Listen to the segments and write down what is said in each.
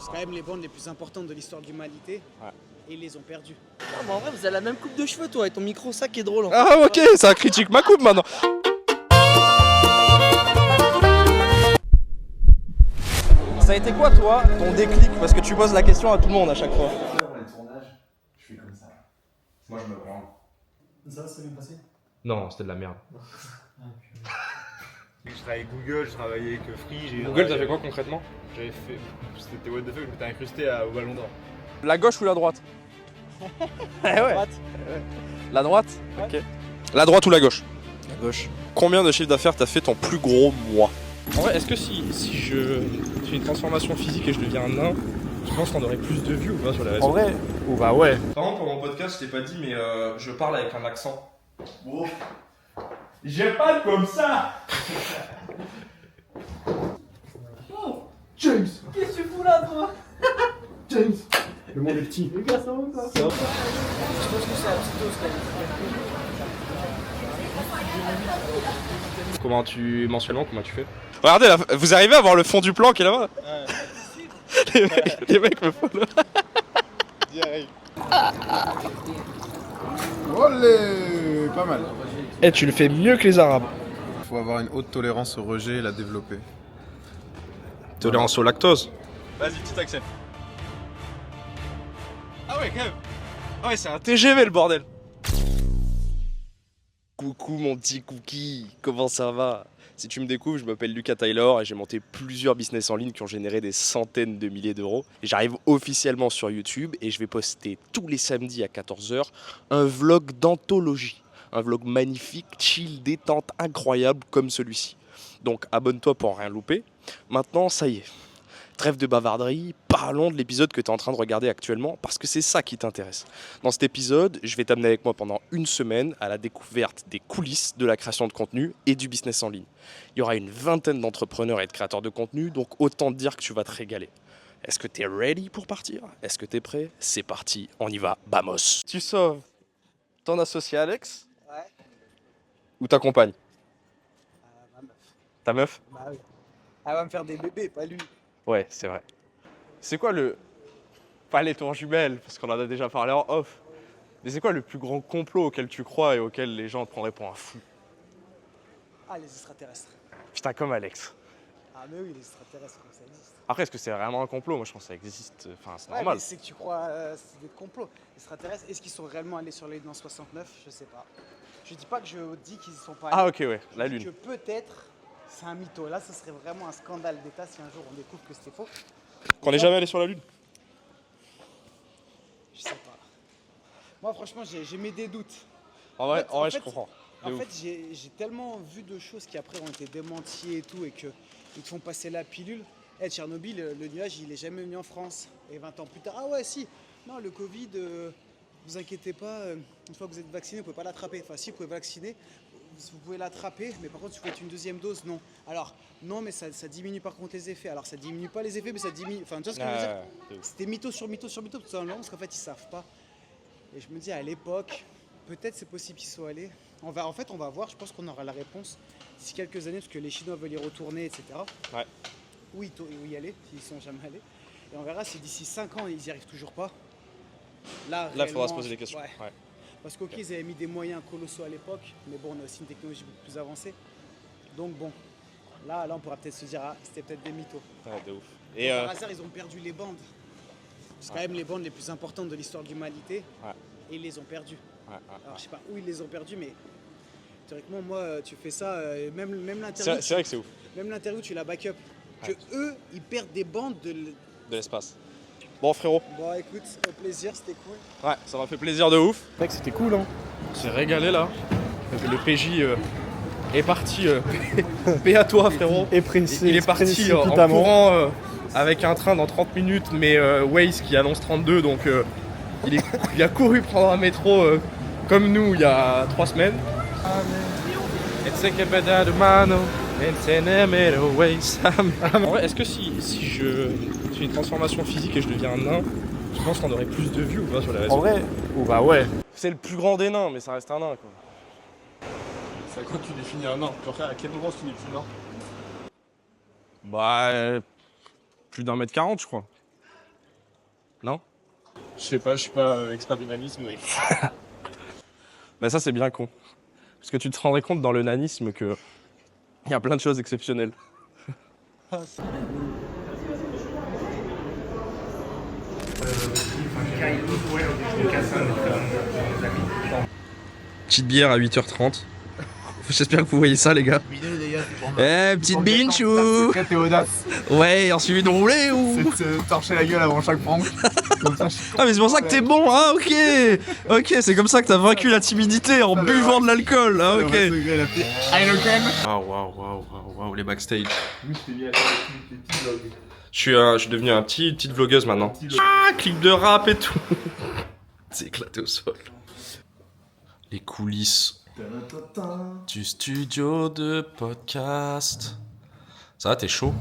C'est quand même les bandes les plus importantes de l'histoire de l'humanité. Ouais. Et ils les ont perdues. Non, mais en vrai, vous avez la même coupe de cheveux, toi, et ton micro, ça qui est drôle. En fait. Ah, ok, ça critique ma coupe maintenant. Ça a été quoi, toi, ton déclic? Parce que tu poses la question à tout le monde à chaque fois. Dans les tournages, je suis comme ça. Moi, je me branle. Ça va, c'est bien passé? Non, c'était de la merde. Je travaillais avec Google, je travaillais avec Free. Google, t'as fait quoi concrètement? J'avais fait. C'était what the fuck, je m'étais incrusté au Ballon d'Or. La gauche ou la droite? Ouais. Droite. La droite? Ok. La droite ou la gauche? La gauche. Combien de chiffre d'affaires t'as fait ton plus gros mois? En vrai, est-ce que si je fais une transformation physique et je deviens un nain, je pense qu'on aurait plus de vues ou pas sur les réseaux? En vrai? Ou bah ouais. Par exemple, pour mon podcast, je t'ai pas dit, mais je parle avec un accent. Bon. J'ai pas comme ça. Oh, James. qu'est-ce que tu fous là, toi? James. Le monde est petit. Les gars, ça va ou quoi? Ça va. Je pense que c'est la petite dose quand même. Mensuellement, comment tu fais? Regardez, là, vous arrivez à voir le fond du plan qui est là-bas? Ouais. les mecs me follow. Direct. Olé, pas mal. Eh, tu le fais mieux que les Arabes. Il faut avoir une haute tolérance au rejet et la développer. Tolérance au lactose. Vas-y, petit accès. Ah ouais, quand même. Ah ouais, c'est un TGV le bordel. Coucou mon petit cookie, comment ça va? Si tu me découvres, je m'appelle Lucas Taylor et j'ai monté plusieurs business en ligne qui ont généré des centaines de milliers d'euros. Et j'arrive officiellement sur YouTube et je vais poster tous les samedis à 14h un vlog d'anthologie. Un vlog magnifique, chill, détente, incroyable comme celui-ci. Donc abonne-toi pour rien louper. Maintenant, ça y est. Trêve de bavarderie, parlons de l'épisode que tu es en train de regarder actuellement parce que c'est ça qui t'intéresse. Dans cet épisode, je vais t'amener avec moi pendant une semaine à la découverte des coulisses de la création de contenu et du business en ligne. Il y aura une vingtaine d'entrepreneurs et de créateurs de contenu, donc autant te dire que tu vas te régaler. Est-ce que tu es ready pour partir? Est-ce que tu es prêt? C'est parti, on y va, vamos. Tu sauves ton associé Alex? Ouais. Ou ta compagne? Ma meuf. Ta meuf? Bah oui. Elle va me faire des bébés, pas lui. Ouais, c'est vrai. C'est quoi le... Pas les tours jumelles, parce qu'on en a déjà parlé en off. Mais c'est quoi le plus grand complot auquel tu crois et auquel les gens te prendraient pour un fou? Ah, les extraterrestres. Putain, comme Alex. Ah, mais oui, les extraterrestres, ça existe. Après, est-ce que c'est vraiment un complot? Moi, je pense que ça existe. Enfin, c'est Ouais, normal. mais c'est que tu crois, c'est des complots. Les extraterrestres, est-ce qu'ils sont réellement allés sur la Lune en 69? Je sais pas. Je dis pas que je dis qu'ils y sont pas allés. Ah, ok, ouais, Je la dis Lune. que peut-être, c'est un mytho. Là, ce serait vraiment un scandale d'État si un jour on découvre que c'était faux. Qu'on n'est jamais allé sur la Lune? Je sais pas. Moi, franchement, j'ai mis des doutes. En vrai, En fait, je comprends. De En ouf. fait, j'ai tellement vu de choses qui après ont été démenties et tout, et qu'ils te font passer la pilule. Tchernobyl, le nuage, il est jamais venu en France. Et 20 ans plus tard, ah ouais, si. Non, le Covid, vous inquiétez pas, une fois que vous êtes vacciné, vous pouvez pas l'attraper. Enfin, si, vous pouvez vacciner, vous pouvez l'attraper, mais par contre, si vous faites une deuxième dose, non. Alors, non, mais ça diminue par contre les effets. Alors, ça diminue pas les effets, mais ça diminue. Enfin, tu vois ce que je veux dire? C'était mytho sur mytho sur mytho, tout simplement, parce qu'en fait, ils savent pas. Et je me dis, à l'époque, peut-être c'est possible qu'ils soient allés. On va voir, je pense qu'on aura la réponse d'ici quelques années, parce que les Chinois veulent y retourner, etc. Ouais. Où y aller, s'ils sont jamais allés. Et on verra si d'ici 5 ans, ils y arrivent toujours pas. Là, il faudra se poser des questions. Ouais. Ouais. Parce qu'ok, ils avaient mis des moyens colossaux à l'époque, mais bon, on a aussi une technologie beaucoup plus avancée. Donc bon, là on pourra peut-être se dire, ah, c'était peut-être des mythos. Ouais, de ouf. Et par hasard, ils ont perdu les bandes. C'est quand même les bandes les plus importantes de l'histoire de l'humanité. Ouais. Et ils les ont perdues. Ouais. Alors je sais pas où ils les ont perdues, mais théoriquement, moi, tu fais ça, même l'interview. C'est vrai que c'est ouf. Même l'interview, tu la backup. Ouais. Que eux, ils perdent des bandes de l'espace. Bon, frérot. Bon, écoute, au plaisir, c'était cool. Ouais, ça m'a fait plaisir de ouf. Mec, c'était cool, hein. On s'est régalé là. Le PJ est parti. Paix à toi, frérot. Et pressé. Il est parti en courant avec un train dans 30 minutes, mais Waze qui annonce 32, donc il a couru prendre un métro comme nous il y a 3 semaines. En vrai, est-ce que si je fais une transformation physique et je deviens un nain, je pense qu'on aurait plus de vues ou pas sur les réseaux? En vrai? Ou bah ouais. C'est le plus grand des nains, mais ça reste un nain quoi. C'est à quoi tu définis un nain? Genre, à quel moment tu définis un nain? Bah, plus d'1m40 je crois. Non? Je sais pas, je suis pas expert du nanisme, mais... Bah ça c'est bien con. Parce que tu te rendrais compte dans le nanisme que il y a plein de choses exceptionnelles. Petite bière à 8h30. J'espère que vous voyez ça les gars. Petite binchou. T'es audace. Ouais, en suivi de rouler ou... C'est de te torcher la gueule avant chaque prank. Comme ça, Ah mais c'est pour ça que t'es bon, ah ok. Ok, c'est comme ça que t'as vaincu la timidité en buvant de l'alcool, ah ok. Waouh, les backstage. Je suis devenu une petite vlogueuse maintenant. Ah, clip de rap et tout. C'est éclaté au sol. Les coulisses du studio de podcast. Ça va, t'es chaud?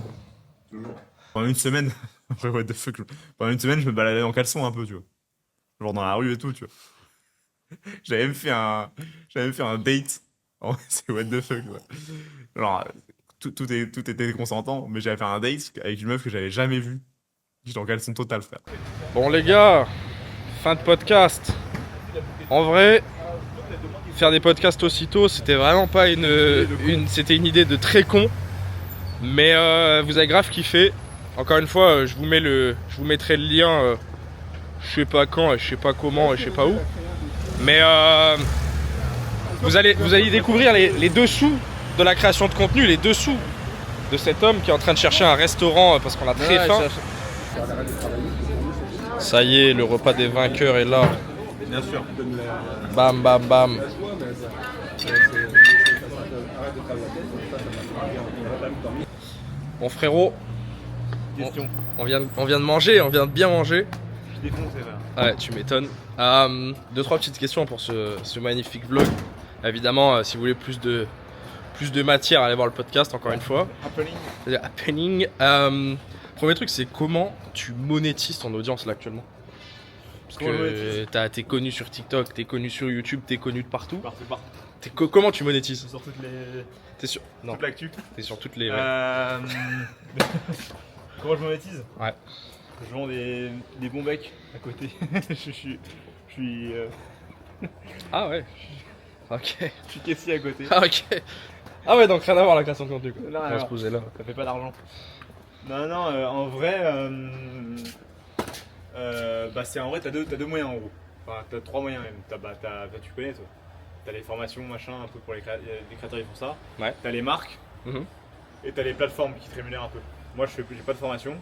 Pendant une semaine, après what the fuck, pendant une semaine, je me baladais en caleçon un peu, tu vois. Genre dans la rue et tout, tu vois. J'avais même fait un date. Oh, c'est what the fuck, quoi. Genre, tout était consentant, mais j'avais fait un date avec une meuf que j'avais jamais vue. J'étais en caleçon total, frère. Bon les gars, fin de podcast. En vrai, faire des podcasts aussitôt, c'était vraiment pas c'était une idée de très con. Mais vous avez grave kiffé. Encore une fois, je vous mettrai le lien. Je sais pas quand, et je sais pas comment, et je sais pas où. Mais vous allez découvrir les dessous de la création de contenu, les dessous de cet homme qui est en train de chercher un restaurant parce qu'on a très faim. Ça y est, le repas des vainqueurs est là. Bien sûr. Bam, bam, bam. Bon frérot, Question. on vient de manger, on vient de bien manger. Je suis défoncé, là. Ouais, tu m'étonnes. 2-3 petites questions pour ce magnifique vlog. Évidemment, si vous voulez plus de matière, allez voir le podcast encore une fois. Happening. Premier truc, c'est comment tu monétises ton audience là actuellement? Parce que t'es connu sur TikTok, t'es connu sur YouTube, t'es connu de partout. Comment tu monétises? Sur toutes les... T'es sur... Non, Toute l'actu. t'es sur toutes les... Comment je monétise? Ouais. Je vends des bons becs à côté. je suis Ah ouais. Ok. je suis caissier à côté. Ah ok. Ah ouais, donc rien à voir la création de contenu quoi. Non, On va se poser là. Ça fait pas d'argent. Non, en vrai, c'est en vrai, t'as deux moyens en gros. Enfin, t'as trois moyens même. Tu connais toi. T'as les formations, machin, un peu pour les créateurs, ils font ça. Ouais. T'as les marques. Mhm. Et t'as les plateformes qui te rémunèrent un peu. Moi, j'ai pas de formation.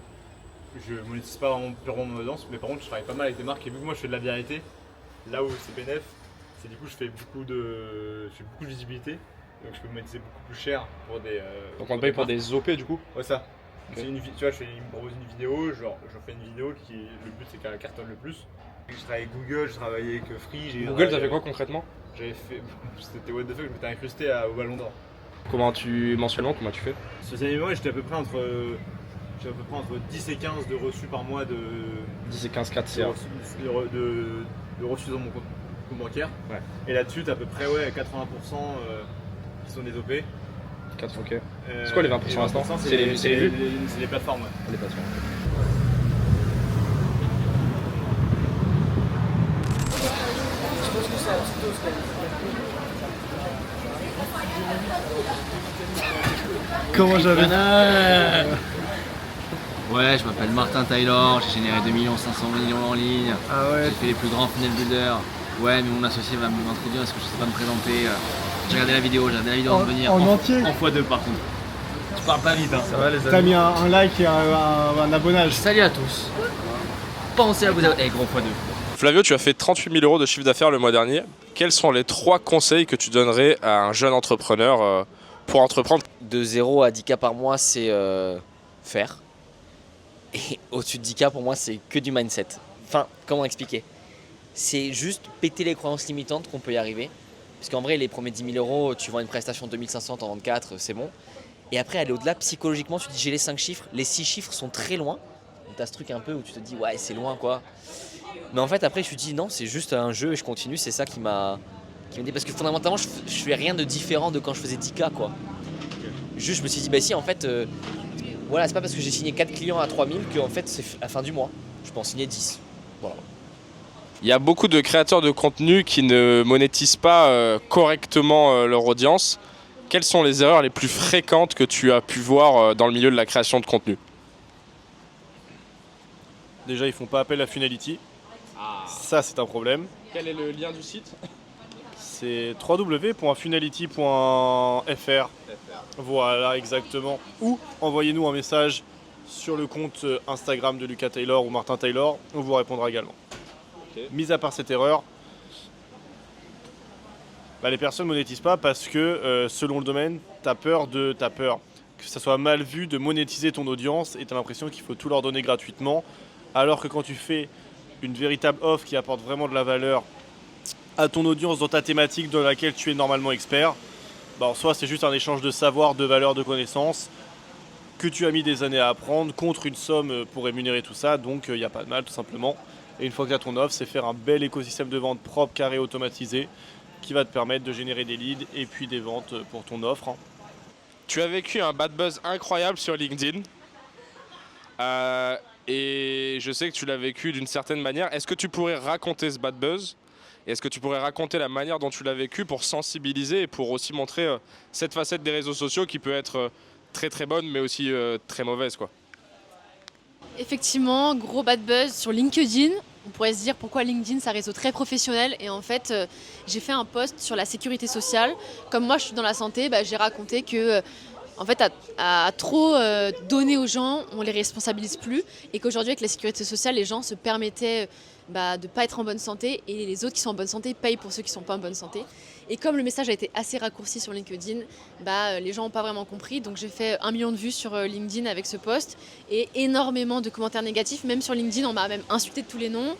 Je monétise pas vraiment purement mon audience, mais par contre, je travaille pas mal avec des marques. Et vu que moi, je fais de la viralité, là où c'est bénéf, c'est du coup, je fais beaucoup de visibilité. Donc, je peux monétiser beaucoup plus cher pour des. Donc on te paye pour des OP du coup? Ouais, ça. Okay. Tu vois, ils me proposent une vidéo, genre, je fais une vidéo qui, le but c'est qu'elle cartonne le plus. Je travaille avec Google, je travaillais avec Free. Google, t'as fait quoi concrètement? J'avais fait, c'était what the fuck, je m'étais incrusté au Ballon d'Or. Mensuellement, comment tu fais? Ce dernier mois, j'étais à peu près entre 10 et 15 de reçus par mois de 10 et 15 4 CA. de reçus dans mon compte bancaire. Ouais. Et là-dessus, t'as à peu près 80% qui sont des OP. 4 ok. C'est quoi les 20% restant? C'est les vues. C'est les plateformes, ouais. Les plateformes. Comment j'avais... Ouais, je m'appelle Martin Taylor, j'ai généré 2 500 000 en ligne. Ah ouais. J'ai fait les plus grands funnel builders. Ouais, mais mon associé va m'introduire parce que je sais pas me présenter. J'ai regardé la vidéo avant de venir. En entier? En x2 par contre. Tu parles pas vite, hein. Ça va les amis? T'as mis un like et un abonnage. Salut à tous. Pensez à vous abonner. Gros x2. Flavio, tu as fait 38 000 € de chiffre d'affaires le mois dernier. Quels sont les 3 conseils que tu donnerais à un jeune entrepreneur pour entreprendre? De 0 à 10K par mois, c'est faire. Et au-dessus de 10K, pour moi, c'est que du mindset. Enfin, comment expliquer? C'est juste péter les croyances limitantes qu'on peut y arriver. Parce qu'en vrai, les premiers 10 000 €, tu vends une prestation de 2500, t'en vends 4, c'est bon. Et après, aller au-delà, psychologiquement, tu te dis j'ai les 5 chiffres. Les 6 chiffres sont très loin. Donc, t'as ce truc un peu où tu te dis ouais, c'est loin quoi. Mais en fait, après, je me dis non, c'est juste un jeu et je continue. C'est ça qui m'a dit. Parce que fondamentalement, je fais rien de différent de quand je faisais 10K quoi. Juste, je me suis dit bah si, en fait. Voilà, c'est pas parce que j'ai signé 4 clients à 3000 que en fait c'est la fin du mois. Je peux en signer 10. Voilà. Il y a beaucoup de créateurs de contenu qui ne monétisent pas correctement leur audience. Quelles sont les erreurs les plus fréquentes que tu as pu voir dans le milieu de la création de contenu? Déjà, ils font pas appel à Funality. Ça, c'est un problème. Quel est le lien du site? C'est www.funality.fr. Voilà, exactement. Ou envoyez-nous un message sur le compte Instagram de Lucas Taylor ou Martin Taylor. On vous répondra également. Okay. Mis à part cette erreur, les personnes ne monétisent pas parce que selon le domaine, t'as peur que ça soit mal vu de monétiser ton audience et t'as l'impression qu'il faut tout leur donner gratuitement. Alors que quand tu fais une véritable offre qui apporte vraiment de la valeur à ton audience dans ta thématique dans laquelle tu es normalement expert, en soi c'est juste un échange de savoir, de valeur, de connaissances que tu as mis des années à apprendre contre une somme pour rémunérer tout ça, donc il n'y a pas de mal tout simplement. Et une fois que tu as ton offre, c'est faire un bel écosystème de vente propre, carré, automatisé qui va te permettre de générer des leads et puis des ventes pour ton offre. Tu as vécu un bad buzz incroyable sur LinkedIn. Et je sais que tu l'as vécu d'une certaine manière. Est-ce que tu pourrais raconter ce bad buzz? Et est-ce que tu pourrais raconter la manière dont tu l'as vécu pour sensibiliser et pour aussi montrer cette facette des réseaux sociaux qui peut être très très bonne mais aussi très mauvaise, quoi. Effectivement, gros bad buzz sur LinkedIn. On pourrait se dire pourquoi LinkedIn, c'est un réseau très professionnel. Et en fait, j'ai fait un post sur la sécurité sociale. Comme moi, je suis dans la santé, j'ai raconté que en fait, à trop donner aux gens, on les responsabilise plus. Et qu'aujourd'hui, avec la sécurité sociale, les gens se permettaient de ne pas être en bonne santé. Et les autres qui sont en bonne santé payent pour ceux qui ne sont pas en bonne santé. Et comme le message a été assez raccourci sur LinkedIn, les gens n'ont pas vraiment compris. Donc j'ai fait 1 million de vues sur LinkedIn avec ce post. Et énormément de commentaires négatifs. Même sur LinkedIn, on m'a même insulté de tous les noms.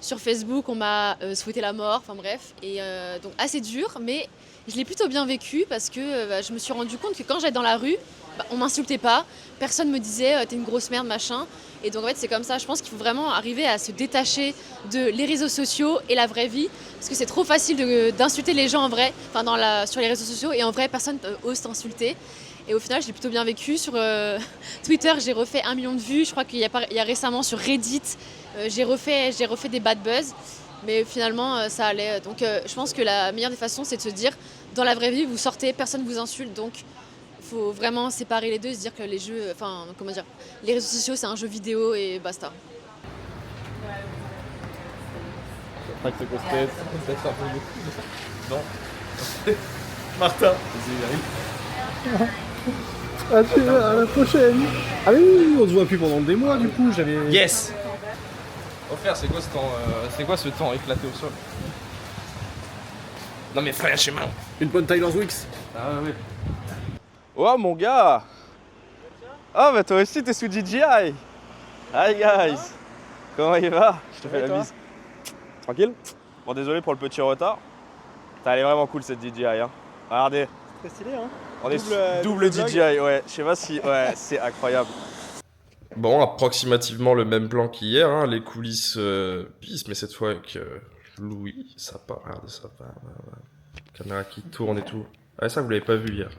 Sur Facebook, on m'a souhaité la mort. Enfin bref. Et donc assez dur, mais je l'ai plutôt bien vécu parce que je me suis rendu compte que quand j'allais dans la rue, on m'insultait pas, personne me disait t'es une grosse merde machin. Et donc en fait c'est comme ça, je pense qu'il faut vraiment arriver à se détacher de les réseaux sociaux et la vraie vie, parce que c'est trop facile d'insulter les gens en vrai, sur les réseaux sociaux, et en vrai personne ose t'insulter. Et au final je l'ai plutôt bien vécu. Sur Twitter j'ai refait 1 million de vues, je crois qu'il y a récemment sur Reddit j'ai refait des bad buzz. Mais finalement, ça allait. Donc je pense que la meilleure des façons, c'est de se dire, dans la vraie vie, vous sortez, personne ne vous insulte. Donc il faut vraiment séparer les deux et se dire que les réseaux sociaux, c'est un jeu vidéo et basta. Avec ses grosses têtes, peut-être un peu beaucoup. Non. Martin. À la prochaine. Ah oui, on se voit plus pendant des mois du coup, j'avais... Yes. Oh frère, c'est quoi ce temps éclaté au sol? Non mais frère, chez moi. Une bonne Tyler's Wix. Ah ouais. Oh mon gars. Oh bah toi aussi t'es sous DJI. Hi guys. Comment il va? Je te fais la bise. Tranquille? Bon désolé pour le petit retard. Elle est vraiment cool cette DJI hein. Regardez. Très stylé hein. On est double DJI, ouais. Je sais pas si... Ouais, c'est incroyable. Bon, approximativement le même plan qu'hier, hein, les coulisses pisse, mais cette fois avec Louis, ça part, regardez ça part, caméra qui tourne et tout. Ah ça vous l'avez pas vu hier.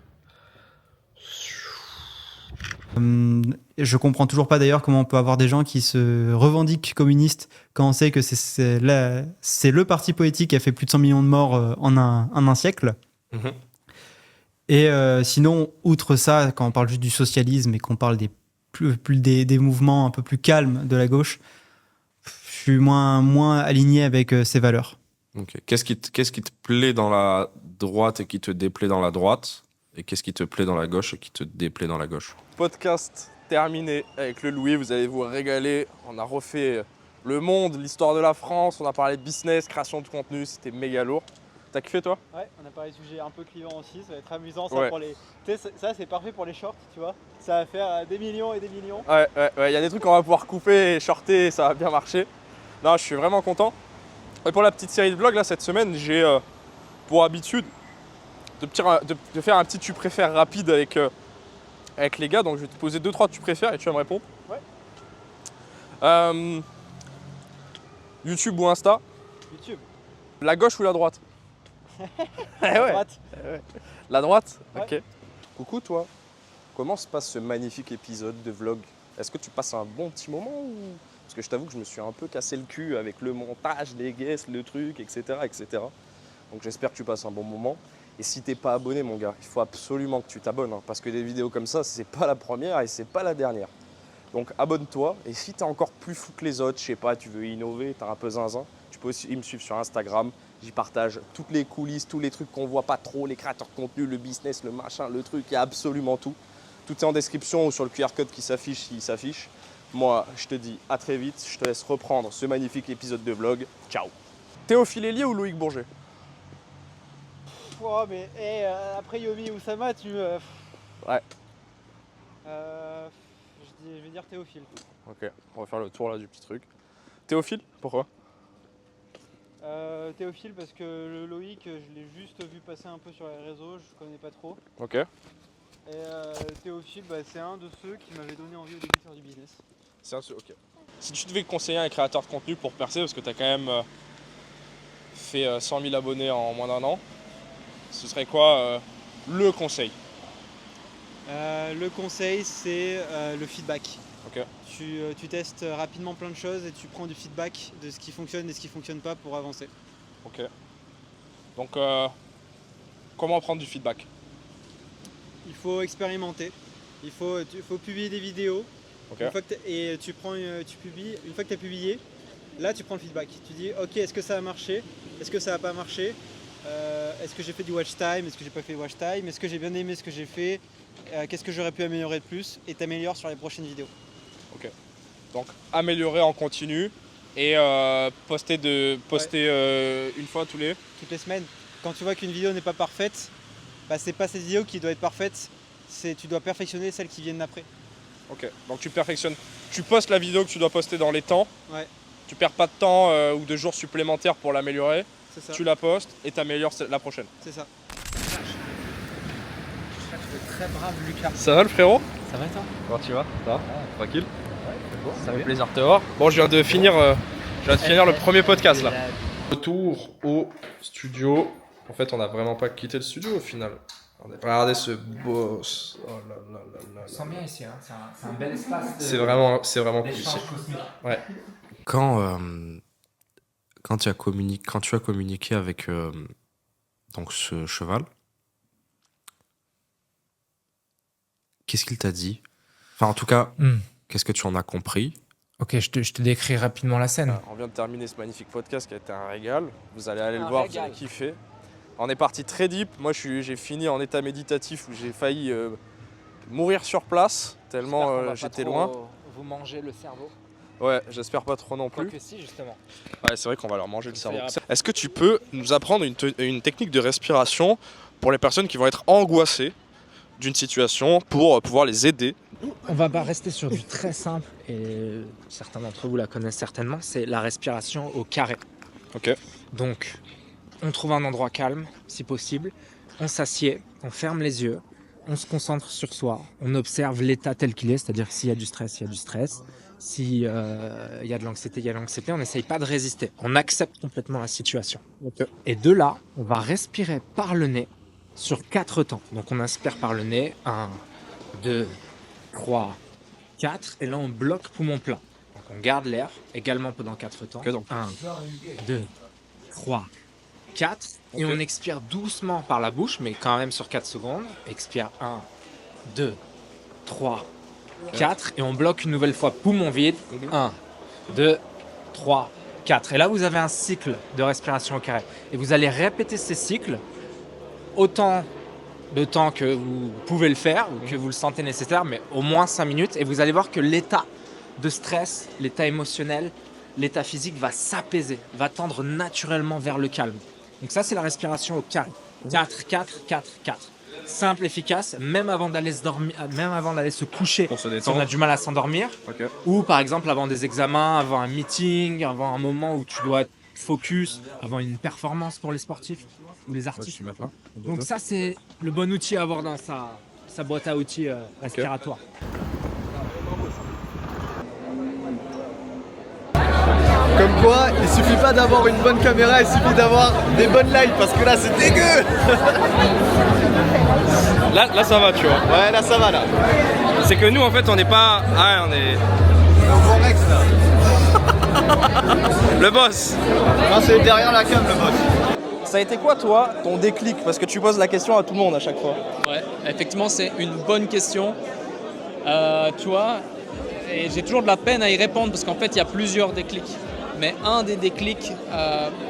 Je comprends toujours pas d'ailleurs comment on peut avoir des gens qui se revendiquent communistes quand on sait que c'est le parti politique qui a fait plus de 100 millions de morts en un siècle. Mm-hmm. Et sinon, outre ça, quand on parle juste du socialisme et qu'on parle des mouvements un peu plus calmes de la gauche, je suis moins aligné avec ces valeurs. Okay. Qu'est-ce qui te plaît dans la droite et qui te déplaît dans la droite? Et qu'est-ce qui te plaît dans la gauche et qui te déplaît dans la gauche? Podcast terminé avec le Louis, vous allez vous régaler. On a refait le monde, l'histoire de la France, on a parlé de business, création de contenu, c'était méga lourd. T'as kiffé toi? Ouais, on a parlé de sujets un peu clivants aussi, ça va être amusant ça ouais. pour les... Ça c'est parfait pour les shorts, tu vois. Ça va faire des millions et des millions. Ouais, il y a des trucs qu'on va pouvoir couper et shorter et ça va bien marcher. Non, je suis vraiment content. Et pour la petite série de vlogs, là, cette semaine, j'ai pour habitude de faire un petit tu préfères rapide avec les gars. Donc je vais te poser 2-3 tu préfères et tu vas me répondre. Ouais. YouTube ou Insta? YouTube. La gauche ou la droite? La droite. La droite? Ouais. Ok. Coucou toi. Comment se passe ce magnifique épisode de vlog? Est-ce que tu passes un bon petit moment ou Parce que je t'avoue que je me suis un peu cassé le cul avec le montage, les guests, le truc, etc. etc. Donc j'espère que tu passes un bon moment. Et si t'es pas abonné, mon gars, il faut absolument que tu t'abonnes. Hein, parce que des vidéos comme ça, c'est pas la première et c'est pas la dernière. Donc abonne-toi. Et si t'es encore plus fou que les autres, je sais pas, tu veux innover, t'es un peu zinzin, tu peux aussi me suivre sur Instagram. J'y partage toutes les coulisses, tous les trucs qu'on voit pas trop, les créateurs de contenu, le business, le machin, le truc, il y a absolument tout. Tout est en description ou sur le QR code qui s'affiche s'il s'affiche. Moi, je te dis à très vite. Je te laisse reprendre ce magnifique épisode de vlog. Ciao. Théophile Hélier ou Loïc Bourget? Oh, mais après Yomi et Oussama, tu me. Ouais. Je vais dire Théophile. Ok, on va faire le tour là du petit truc. Théophile, pourquoi? Théophile parce que le Loïc, je l'ai juste vu passer un peu sur les réseaux, je connais pas trop. Ok. Et Théophile, c'est un de ceux qui m'avait donné envie au début de faire du business. C'est un seul, ok. Si tu devais conseiller un créateur de contenu pour percer, parce que tu as quand même fait 100 000 abonnés en moins d'un an, ce serait quoi le conseil? Le conseil, c'est le feedback. Ok. Tu testes rapidement plein de choses et tu prends du feedback de ce qui fonctionne et ce qui fonctionne pas pour avancer. Ok. Donc, comment prendre du feedback? Il faut expérimenter. Il faut publier des vidéos. Ok. Tu publies. Une fois que tu as publié, là tu prends le feedback. Tu dis ok, est-ce que ça a marché? Est-ce que ça n'a pas marché? Est-ce que j'ai fait du watch time? Est-ce que j'ai pas fait watch time? Est-ce que j'ai bien aimé ce que j'ai fait? Qu'est-ce que j'aurais pu améliorer de plus? Et t'améliores sur les prochaines vidéos. Ok. Donc améliorer en continu et poster une fois toutes les semaines. Quand tu vois qu'une vidéo n'est pas parfaite, c'est pas cette vidéo qui doit être parfaite, tu dois perfectionner celles qui viennent après. Ok, donc tu perfectionnes. Tu postes la vidéo que tu dois poster dans les temps. Ouais. Tu perds pas de temps ou de jours supplémentaires pour l'améliorer. C'est ça. Tu la postes et t'améliores la prochaine. C'est ça. Très brave, Lucas. Ça va le frérot? Ça va toi? Comment tu vas? Ça va? Tranquille? Ça fait plaisir de te voir. Bon, je viens de finir le premier podcast là. Retour au studio. En fait, on n'a vraiment pas quitté le studio au final. Regardez ce boss. Oh là là là là. On sent bien ici, hein. C'est un bel espace. C'est vraiment cool ici. Ouais. Quand tu as communiqué avec donc ce cheval, qu'est-ce qu'il t'a dit? Enfin, en tout cas, qu'est-ce que tu en as compris? Ok, je te décris rapidement la scène. On vient de terminer ce magnifique podcast qui a été un régal. Vous allez aller le voir, vous allez kiffer. On est parti très deep. Moi, j'ai fini en état méditatif où j'ai failli mourir sur place tellement j'étais loin. Vous mangez le cerveau? Ouais, j'espère pas trop non plus. Que si, justement. Ouais, c'est vrai qu'on va leur manger le cerveau. Est-ce que tu peux nous apprendre une technique de respiration pour les personnes qui vont être angoissées d'une situation pour pouvoir les aider? On va rester sur du très simple et certains d'entre vous la connaissent certainement, c'est la respiration au carré. Ok. Donc, on trouve un endroit calme, si possible, on s'assied, on ferme les yeux, on se concentre sur soi, on observe l'état tel qu'il est, c'est-à-dire que s'il y a du stress, il y a du stress, s'il y a de l'anxiété, il y a de l'anxiété, on n'essaye pas de résister, on accepte complètement la situation. Okay. Et de là, on va respirer par le nez sur 4 temps. Donc on inspire par le nez, 1, 2, 3, 4, et là on bloque poumon plein. Donc on garde l'air également pendant 4 temps. Okay, donc. 1, 2, 3, 4, et on expire doucement par la bouche, mais quand même sur 4 secondes. Expire 1, 2, 3, 4, et on bloque une nouvelle fois poumon vide. 1, 2, 3, 4. Et là, vous avez un cycle de respiration au carré. Et vous allez répéter ces cycles autant de temps que vous pouvez le faire, ou que vous le sentez nécessaire, mais au moins 5 minutes. Et vous allez voir que l'état de stress, l'état émotionnel, l'état physique va s'apaiser, va tendre naturellement vers le calme. Donc ça, c'est la respiration au carré. 4, 4, 4, 4. Simple, efficace, même avant d'aller se dormir, même avant d'aller se coucher, si on a du mal à s'endormir. Okay. Ou par exemple avant des examens, avant un meeting, avant un moment où tu dois être focus, avant une performance pour les sportifs ou les artistes. Donc ça, c'est le bon outil à avoir dans sa boîte à outils respiratoire. Comme quoi, il suffit pas d'avoir une bonne caméra, il suffit d'avoir des bonnes lights parce que là c'est dégueu. Là ça va, tu vois. Ouais, là ça va là. C'est que nous en fait on n'est pas... Ah, on est... Au Forex là. Le boss. Non, c'est derrière la cam, le boss. Ça a été quoi, toi, ton déclic? Parce que tu poses la question à tout le monde à chaque fois. Ouais, effectivement, c'est une bonne question. Tu vois, et j'ai toujours de la peine à y répondre parce qu'en fait, il y a plusieurs déclics. Mais un des déclics,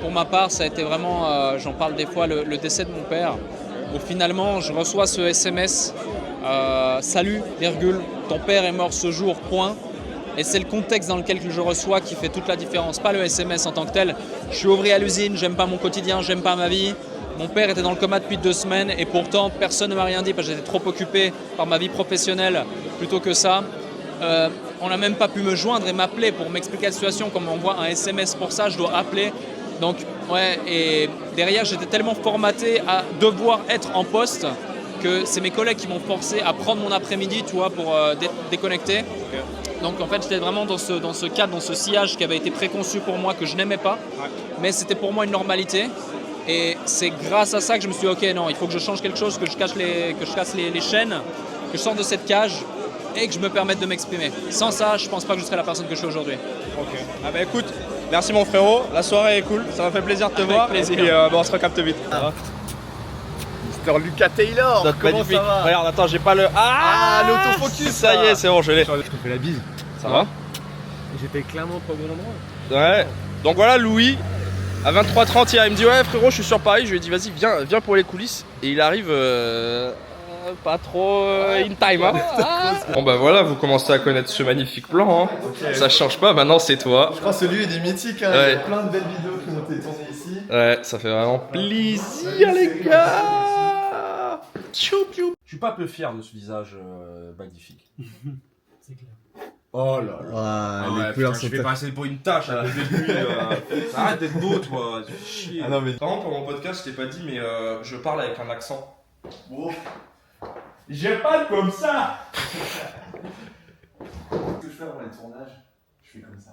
pour ma part, ça a été vraiment, j'en parle des fois, le décès de mon père. Où finalement, je reçois ce SMS, salut, virgule, ton père est mort ce jour, point. Et c'est le contexte dans lequel je reçois qui fait toute la différence, pas le SMS en tant que tel. Je suis ouvrier à l'usine, j'aime pas mon quotidien, j'aime pas ma vie. Mon père était dans le coma depuis 2 semaines et pourtant personne ne m'a rien dit parce que j'étais trop occupé par ma vie professionnelle plutôt que ça. On n'a même pas pu me joindre et m'appeler pour m'expliquer la situation. Comme on m'envoie un SMS pour ça, je dois appeler. Donc ouais, et derrière j'étais tellement formaté à devoir être en poste que c'est mes collègues qui m'ont forcé à prendre mon après-midi, tu vois, pour déconnecter. Okay. Donc en fait j'étais vraiment dans ce cadre, dans ce sillage qui avait été préconçu pour moi, que je n'aimais pas, mais c'était pour moi une normalité. Et c'est grâce à ça que je me suis dit ok non, il faut que je change quelque chose, que je casse les chaînes, que je sorte de cette cage et que je me permette de m'exprimer. Sans ça, je pense pas que je serais la personne que je suis aujourd'hui. Ok. Ah bah écoute, merci mon frérot, la soirée est cool, ça m'a fait plaisir de te voir. Plaisir. Et puis on se recapte vite. Mr. Lucas Taylor, comment magnifique. ça va? Regarde, attends, j'ai pas le... Ah, l'autofocus. Ça y est, c'est bon, je l'ai. Je te fais la bise. Ça va? J'étais clairement pas au bon endroit. Ouais. Donc voilà, Louis, à 23h30 hier, il me dit ouais frérot, je suis sur Paris. Je lui ai dit vas-y, viens pour les coulisses. Et il arrive pas trop in time. Hein. Bon bah voilà, vous commencez à connaître ce magnifique plan. Hein. Okay. Ça change pas, maintenant c'est toi. Je crois que celui est mythique. Hein. Ouais. Il y a plein de belles vidéos qui ont été tournées ici. Ouais, ça fait vraiment plaisir les gars. Je suis pas peu fier de ce visage magnifique. C'est clair. Oh là là. Ouais, les couleurs sont... Je vais passer pour une tâche à côté de lui. Arrête d'être beau, toi. Tu fais chier. Ah non, mais... Par contre, pour mon podcast, je t'ai pas dit, mais je parle avec un accent. Oh. J'ai pas comme ça. Ce que je fais avant les tournages, je fais comme ça.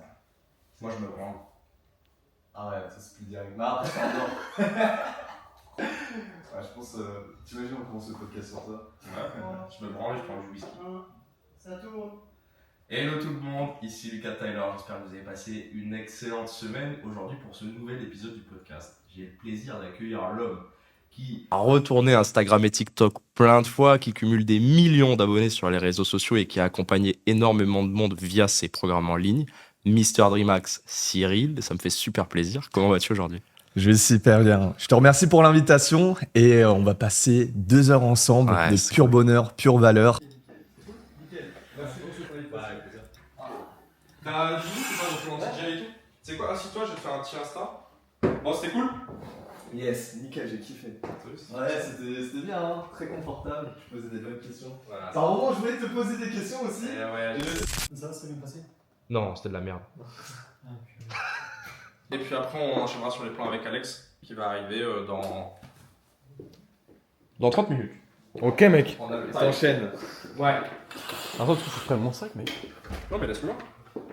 Moi, je me branle. Ah ouais, ça c'est plus direct. Mais après, ça endort. Ouais, je pense... T'imagines on commence le podcast sur ça? Ouais, je me branle et je prends du whisky. Ça tourne. Hello tout le monde, ici Lucas Taylor, j'espère que vous avez passé une excellente semaine aujourd'hui pour ce nouvel épisode du podcast. J'ai le plaisir d'accueillir l'homme qui a retourné Instagram et TikTok plein de fois, qui cumule des millions d'abonnés sur les réseaux sociaux et qui a accompagné énormément de monde via ses programmes en ligne, Mr. Dreamax Cyril. Ça me fait super plaisir. Comment vas-tu aujourd'hui? Je vais super bien. Je te remercie pour l'invitation et on va passer 2 heures ensemble de pur bonheur, pure valeur. T'as vu, c'est pas dans ton anti-gel et tout. C'est quoi, assis-toi, je vais te faire un petit Insta. Bon, c'était cool? Yes, nickel, j'ai kiffé. Ouais, c'était bien, hein, très confortable. Je posais des bonnes questions. Voilà. C'est un moment où je voulais te poser des questions aussi. Ouais. Ça s'est bien passé? Non, c'était de la merde. Et puis après, on enchaînera sur les plans avec Alex qui va arriver dans 30 minutes. Ok, mec. T'enchaînes. Ouais. Attends, faut que je prenne mon sac, mec. Non, mais laisse-le.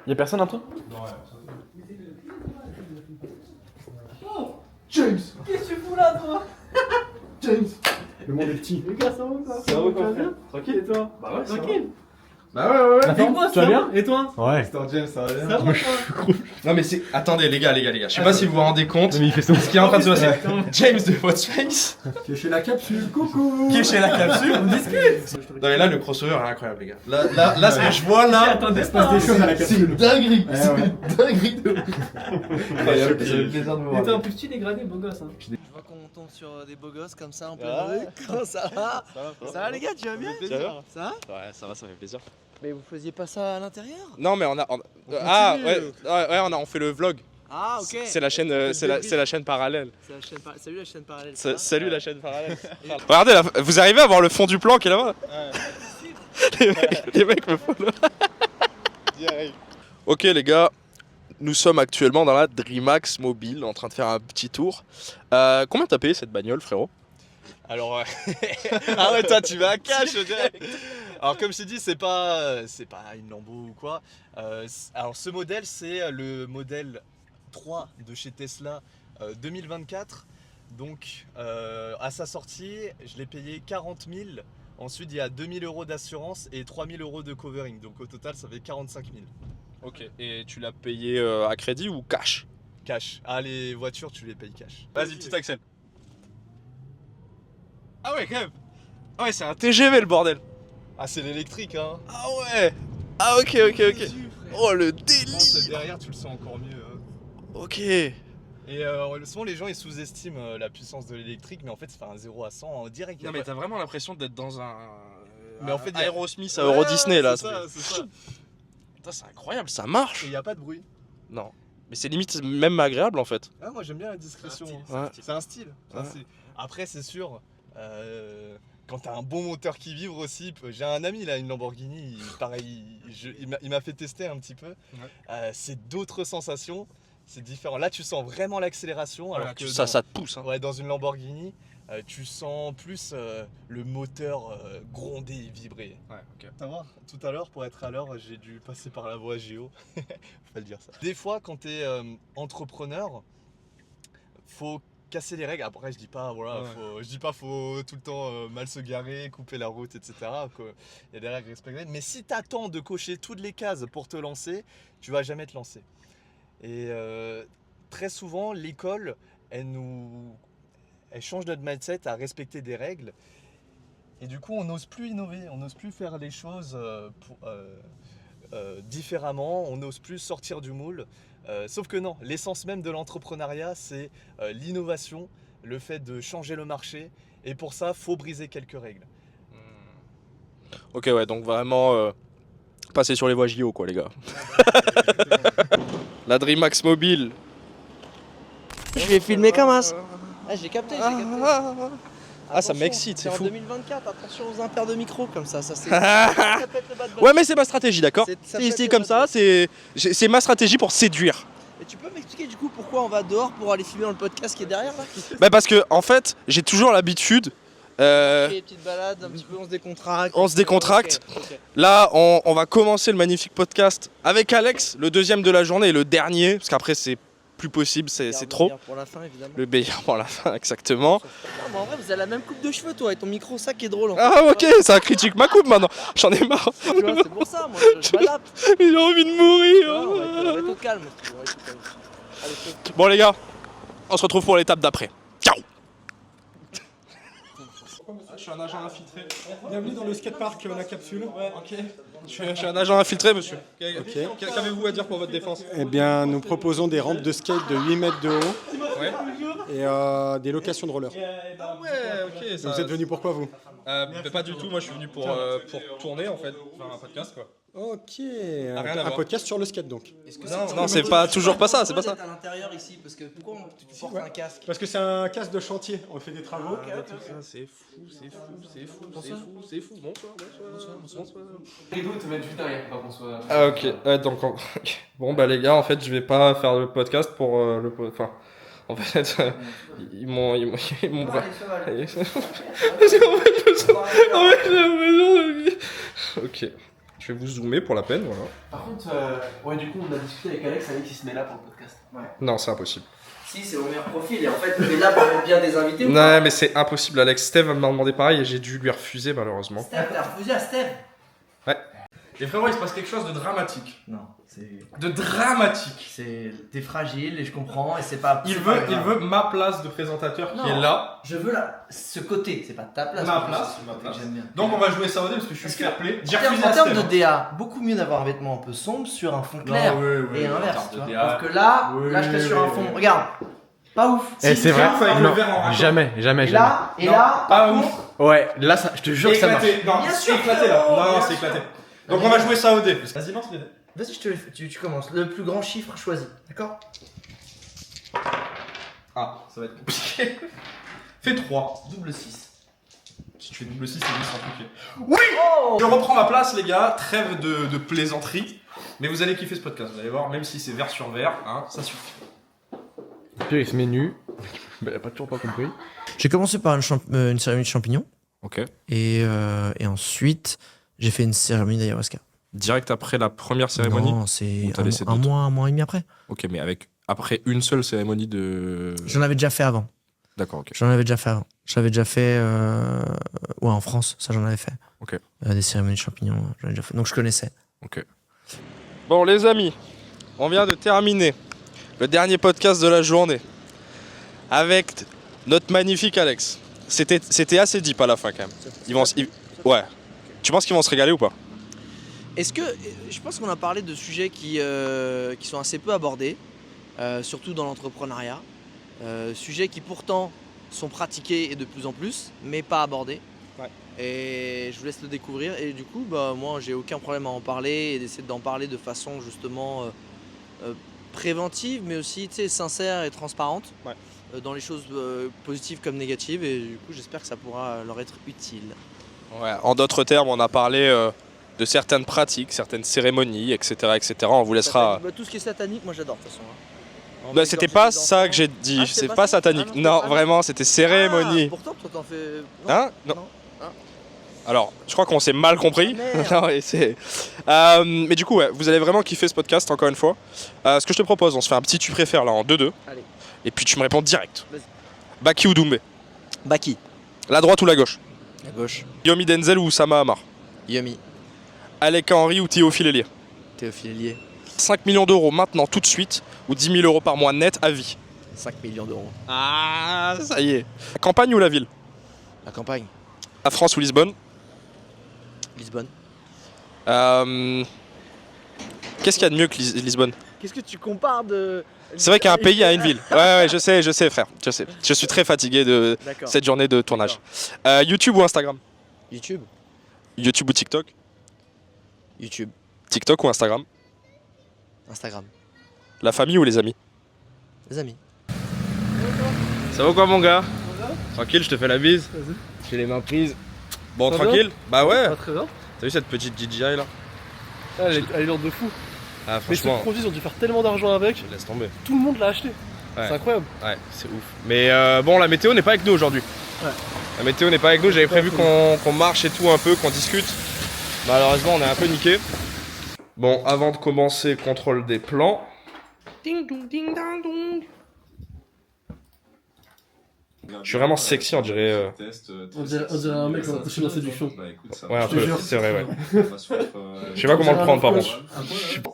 Y'a personne un peu? Non, ouais. Oh, James! Qu'est-ce que tu fous là, toi? James! Le monde est petit. Les gars, ça va ou quoi? Ça va ou quoi, frère? Tranquille, et toi? Bah ouais, tranquille. Bah ouais. Tu vas bien? Et toi? Ouais. Mr. James, ça va bien? Ça va, toi? Non, mais c'est. Attendez, les gars. Je sais pas si vous vous rendez compte. Mais il fait ce qui est en train de se passer. James de What's Face. Qui est chez la capsule, coucou! Qui est chez la capsule, on discute! Non, mais là, le crossover est incroyable, les gars. Là, ce que je vois là. Attendez, se passe des choses à la capsule. C'est dinguerie! C'est dinguerie de. J'ai le plaisir de vous voir. T'es un petit dégradé, beau gosse. Hein. Je vois qu'on tombe sur des beaux gosses comme ça en plein rue. Comment ça va? Ça va les gars, tu vas bien? Ça va? Ouais, ça va, ça fait plaisir. Mais vous faisiez pas ça à l'intérieur? Non, mais on fait le vlog. Ah ok. C'est la chaîne, c'est la chaîne parallèle. Salut la chaîne parallèle. Salut la chaîne parallèle. Regardez, là, vous arrivez à voir le fond du plan qui est là-bas? Les mecs me follow. Ok les gars, nous sommes actuellement dans la Dreamax mobile, en train de faire un petit tour. Combien t'as payé cette bagnole, frérot? Alors, ah ouais, toi tu vas à cash direct. Alors comme je t'ai dit, c'est pas une Lambo ou quoi. Alors ce modèle, c'est le modèle 3 de chez Tesla 2024. Donc à sa sortie, je l'ai payé 40 000. Ensuite, il y a 2 000 € d'assurance et 3 000 € de covering. Donc au total, ça fait 45 000. Ok, et tu l'as payé à crédit ou cash? Cash. Ah, les voitures, tu les payes cash. Vas-y, petit Axel. Ah ouais, quand même. Ah ouais, c'est un TGV le bordel. Ah, c'est l'électrique, hein. Ah ouais. Ah ok. Oh le délire. Derrière, tu le sens encore mieux. Hein. Ok. Et souvent, les gens, ils sous-estiment la puissance de l'électrique, mais en fait, c'est un 0 à 100 en direct. Non mais t'as vraiment l'impression d'être dans un... Mais en fait, Aerosmith à Euro Disney là. C'est ça. Putain, c'est incroyable, ça marche. Et il n'y a pas de bruit. Non. Mais c'est limite même agréable en fait. Ah, moi, j'aime bien la discrétion. C'est un style. Ouais. Après, c'est sûr... quand t'as un bon moteur qui vibre aussi, j'ai un ami là, une Lamborghini, il m'a fait tester un petit peu. C'est d'autres sensations, c'est différent. Là, tu sens vraiment l'accélération, alors que ça te pousse. Hein. Ouais, dans une Lamborghini, tu sens plus le moteur gronder et vibrer. Ouais, ok. Tout à l'heure, pour être à l'heure, j'ai dû passer par la voie Géo. Faut pas le dire ça. Des fois, quand t'es entrepreneur, faut casser les règles. Après, je dis pas, faut tout le temps mal se garer, couper la route, etc. Il y a des règles respectées. Mais si tu attends de cocher toutes les cases pour te lancer, tu vas jamais te lancer. Et très souvent, l'école, elle change notre mindset à respecter des règles. Et du coup, on n'ose plus innover, on n'ose plus faire les choses différemment, on n'ose plus sortir du moule. Sauf que non, l'essence même de l'entrepreneuriat, c'est l'innovation, le fait de changer le marché. Et pour ça, faut briser quelques règles. Ok, ouais, donc vraiment passer sur les voies JO, quoi, les gars. La DreamHack Mobile. Je vais filmer comme as. Ah, j'ai capté. Ça m'excite, c'est fou. En 2024, attention aux impairs de micro comme ça c'est. Ouais, mais c'est ma stratégie, d'accord. C'est comme ça, c'est ma stratégie pour séduire. Et tu peux m'expliquer du coup pourquoi on va dehors pour aller filmer dans le podcast qui est derrière là? Bah parce que en fait, j'ai toujours l'habitude. Petite balade, un petit peu, on se décontracte. Okay. Là, on va commencer le magnifique podcast avec Alex, le deuxième de la journée et le dernier, parce qu'après c'est plus possible, c'est trop. Le meilleur pour la fin, évidemment. Le meilleur pour la fin, exactement. Non, mais en vrai, vous avez la même coupe de cheveux, toi, et ton micro, ça qui est drôle. En fait. Ah, ok, ça critique ma coupe maintenant. J'en ai marre. Tu vois, c'est pour ça, moi, je m'adapte. J'ai envie de mourir. Non, on va être au calme. Allez, bon, les gars, on se retrouve pour l'étape d'après. Ciao. Je suis un agent infiltré. Bienvenue dans le skatepark, la capsule. Ok. Je suis un agent infiltré, monsieur. Qu'avez-vous à dire pour votre défense? Eh bien, nous proposons des rampes de skate de 8 mètres de haut et des locations de rollers. Ah ouais, ok. Vous êtes venu pourquoi, vous? Pas du tout, moi je suis venu pour tourner en fait, faire un podcast quoi. Ok, Rien à un voir. podcast sur le skate donc. Non, c'est pas toujours pas ça, c'est pas ça. à l'intérieur ici, parce que pourquoi tu portes un casque? Parce que c'est un casque de chantier, on fait des travaux. C'est fou. Bonsoir. Les doutes, même juste derrière, pas bonsoir. Ah ok, donc bon bah les gars, en fait je vais pas faire le podcast pour en fait ils m'ont Allez, Ok, je vais vous zoomer pour la peine, voilà. Par contre, du coup, on a discuté avec Alex il se met là pour le podcast. Ouais. Non, c'est impossible. Si, c'est mon meilleur profil, et en fait, on est là pour mettre bien des invités. Non, mais c'est impossible, Alex. Steve m'a demandé pareil et j'ai dû lui refuser malheureusement. Steve, t'as refusé à Steve? Ouais. Et frérot, il se passe quelque chose de dramatique. Non, c'est. De dramatique. T'es fragile et je comprends, et c'est pas. Il veut ma place de présentateur qui est là. Je veux ce côté, c'est pas ta place. Ma place. J'aime bien. Donc on va jouer ça au dé parce que je suis fair play. En termes de DA, beaucoup mieux d'avoir un vêtement un peu sombre sur un fond clair et inverse. Tu vois. Alors que là, je serais sur un fond. Regarde, pas ouf. Et c'est vrai, non, jamais. Et là, pas ouf. Ouais, là, je te jure que ça marche. Non, Bien c'est sûr, éclaté là. Non, c'est éclaté. Donc on va jouer ça au dé. Vas-y, lance les dés. Vas-y, tu commences. Le plus grand chiffre choisi, d'accord? Ah, ça va être compliqué. Fais 3. Double 6. Si tu fais double 6, c'est bien compliqué. Oui! Je reprends ma place, les gars. Trêve de plaisanterie. Mais vous allez kiffer ce podcast, vous allez voir, même si c'est vers sur vers, hein, ça suffit. Pierre, il se met nu. Il a toujours pas compris. J'ai commencé par une cérémonie de champignons. Ok. Et ensuite, j'ai fait une cérémonie d'ayahuasca. Direct après la première cérémonie? Non, c'est Ou t'as laissé un d'autres? mois et demi après. Ok, mais après une seule cérémonie de... J'en avais déjà fait avant. D'accord, ok. J'en avais déjà fait avant. J'avais déjà fait... en France, ça j'en avais fait. Ok. Des cérémonies de champignons, j'en ai déjà fait. Donc je connaissais. Ok. Bon, les amis, on vient de terminer le dernier podcast de la journée avec notre magnifique Alex. C'était assez deep à la fin quand même. Ouais. Tu penses qu'ils vont se régaler ou pas? Est-ce que je pense qu'on a parlé de sujets qui sont assez peu abordés, surtout dans l'entrepreneuriat, sujets qui pourtant sont pratiqués et de plus en plus, mais pas abordés. Ouais. Et je vous laisse le découvrir. Et du coup, bah, moi, j'ai aucun problème à en parler et d'essayer d'en parler de façon justement préventive, mais aussi sincère et transparente, dans les choses positives comme négatives. Et du coup, j'espère que ça pourra leur être utile. Ouais. En d'autres termes, on a parlé de certaines pratiques, certaines cérémonies, etc. etc. On vous laissera... Tout ce qui est satanique, moi j'adore de toute façon. Bah, c'était pas ça que j'ai dit, c'est pas satanique. Ah, non, vraiment, c'était cérémonie. Pourtant, toi t'en fais... Hein? Non. Alors, je crois qu'on s'est mal compris. Non, mais du coup, ouais, vous allez vraiment kiffer ce podcast, encore une fois. Ce que je te propose, on se fait un petit tu préfères là en 2-2. Allez. Et puis tu me réponds direct. Vas-y. Baki ou Doumbé? Baki. La droite ou la gauche? La gauche. Yomi Denzel ou Oussama Hamar? Yomi. Alec Henry ou Théophile Hélier? Théophile Hélier. 5 millions d'euros maintenant, tout de suite, ou 10 000 euros par mois net à vie? 5 millions d'euros. Ah, ça y est. La campagne ou la ville? La campagne. La France ou Lisbonne? Lisbonne. Qu'est-ce qu'il y a de mieux que Lisbonne? Qu'est-ce que tu compares de... C'est vrai qu'un pays a une ville. Ouais, je sais, frère. Je sais. Je suis très fatigué de D'accord. cette journée de tournage. YouTube ou Instagram? YouTube. YouTube ou TikTok? YouTube. TikTok ou Instagram? Instagram. La famille ou les amis? Les amis. Ça va quoi mon gars? Tranquille, je te fais la bise. J'ai les mains prises. Bon, Ça va tranquille? bien? Bah ouais. Ça va très bien. T'as vu cette petite DJI là? Elle est lourde de fou. Ah Mais ce franchement, produit, ils ont dû faire tellement d'argent avec. laisse tomber. Tout le monde l'a acheté. Ouais. C'est incroyable. Ouais, c'est ouf. Mais bon, la météo n'est pas avec nous aujourd'hui. Ouais. La météo n'est pas avec nous, j'avais prévu qu'on marche et tout un peu, qu'on discute. Malheureusement, on est un peu niqué. Bon, avant de commencer, contrôle des plans. Ding dong ding dong dong. Je suis vraiment sexy, on dirait. On dirait un mec en costume de séduction. Ouais, un Je te peu, jure. c'est vrai, ouais. Je sais pas comment le prendre par contre.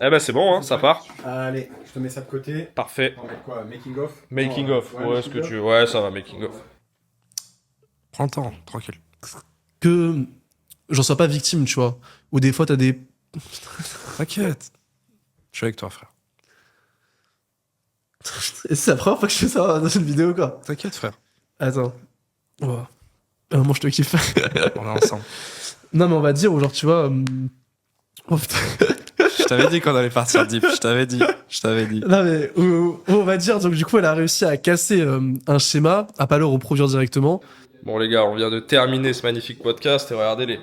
Eh ben, c'est bon, hein, ça part. Allez, je te mets ça de côté. Parfait. On va mettre quoi? Making of? Making of, ouais, ce que tu veux. Ouais, ça va, making of. Prends le temps, tranquille. Que j'en sois pas victime, tu vois. Ou des fois, t'as des. T'inquiète. Je suis avec toi, frère. C'est la première fois que je fais ça dans une vidéo, quoi. T'inquiète, frère. Attends. Ouais. Moi, je te kiffe. On est ensemble. Non, mais on va dire, ou genre, tu vois. Oh putain. Je t'avais dit qu'on allait partir deep, je t'avais dit. Non, mais on va dire, donc du coup, elle a réussi à casser un schéma, à pas le reproduire directement. Bon les gars, on vient de terminer ce magnifique podcast et regardez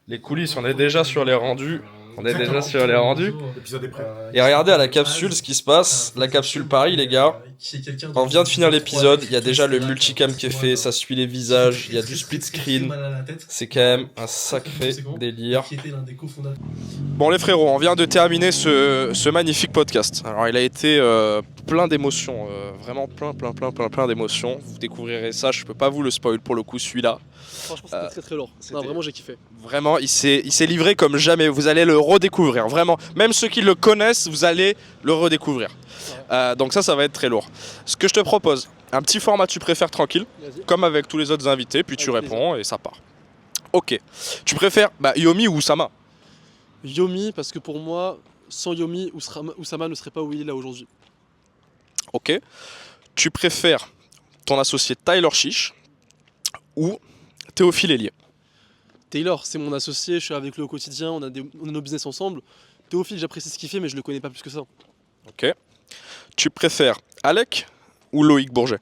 les coulisses, on est déjà sur les rendus. L'épisode est prêt. Et regardez à la capsule ce qui se passe. La capsule Paris, les gars. On vient de finir l'épisode. Il y a déjà le multicam qui est fait. Ça suit les visages. Il y a du split screen. C'est quand même un sacré délire. Bon, les frérots, on vient de terminer ce magnifique podcast. Alors, il a été plein d'émotions. Vraiment plein d'émotions. Vous découvrirez ça. Je peux pas vous le spoil pour le coup, celui-là. Franchement, c'était très très lourd. Non, vraiment, j'ai kiffé. Vraiment, il s'est livré comme jamais. Vous allez le redécouvrir, vraiment. Même ceux qui le connaissent, vous allez le redécouvrir. Donc ça va être très lourd. Ce que je te propose, un petit format tu préfères tranquille, comme avec tous les autres invités, puis tu réponds et ça part. Ok. Tu préfères Yomi ou Oussama? Yomi, parce que pour moi, sans Yomi, Oussama ne serait pas où il est là aujourd'hui. Ok. Tu préfères ton associé Tyler Chiche ou Théophile Hélier? Taylor, c'est mon associé, je suis avec lui au quotidien, on a nos business ensemble. Théophile, j'apprécie ce qu'il fait, mais je le connais pas plus que ça. Ok. Tu préfères Alec ou Loïc Bourget?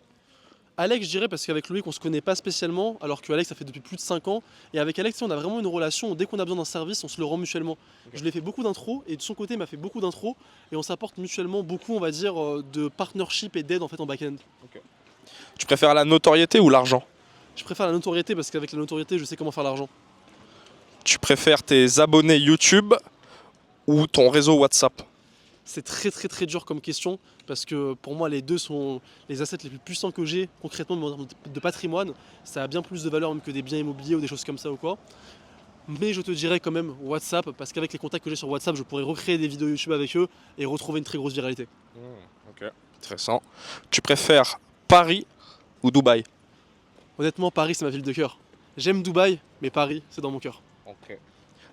Alex, je dirais, parce qu'avec Loïc, on se connaît pas spécialement, alors que Alex, ça fait depuis plus de 5 ans. Et avec Alex, on a vraiment une relation où dès qu'on a besoin d'un service, on se le rend mutuellement. Je lui ai fait beaucoup d'intros, et de son côté, il m'a fait beaucoup d'intros, et on s'apporte mutuellement beaucoup, on va dire, de partnership et d'aide en fait en back-end. Okay. Tu préfères la notoriété ou l'argent? Je préfère la notoriété, parce qu'avec la notoriété, je sais comment faire l'argent. Tu préfères tes abonnés YouTube ou ton réseau WhatsApp? C'est très très très dur comme question parce que pour moi les deux sont les assets les plus puissants que j'ai concrètement de patrimoine. Ça a bien plus de valeur même que des biens immobiliers ou des choses comme ça ou quoi. Mais je te dirais quand même WhatsApp, parce qu'avec les contacts que j'ai sur WhatsApp, je pourrais recréer des vidéos YouTube avec eux et retrouver une très grosse viralité. Ok, intéressant. Tu préfères Paris ou Dubaï? Honnêtement, Paris, c'est ma ville de cœur. J'aime Dubaï, mais Paris, c'est dans mon cœur. Ok.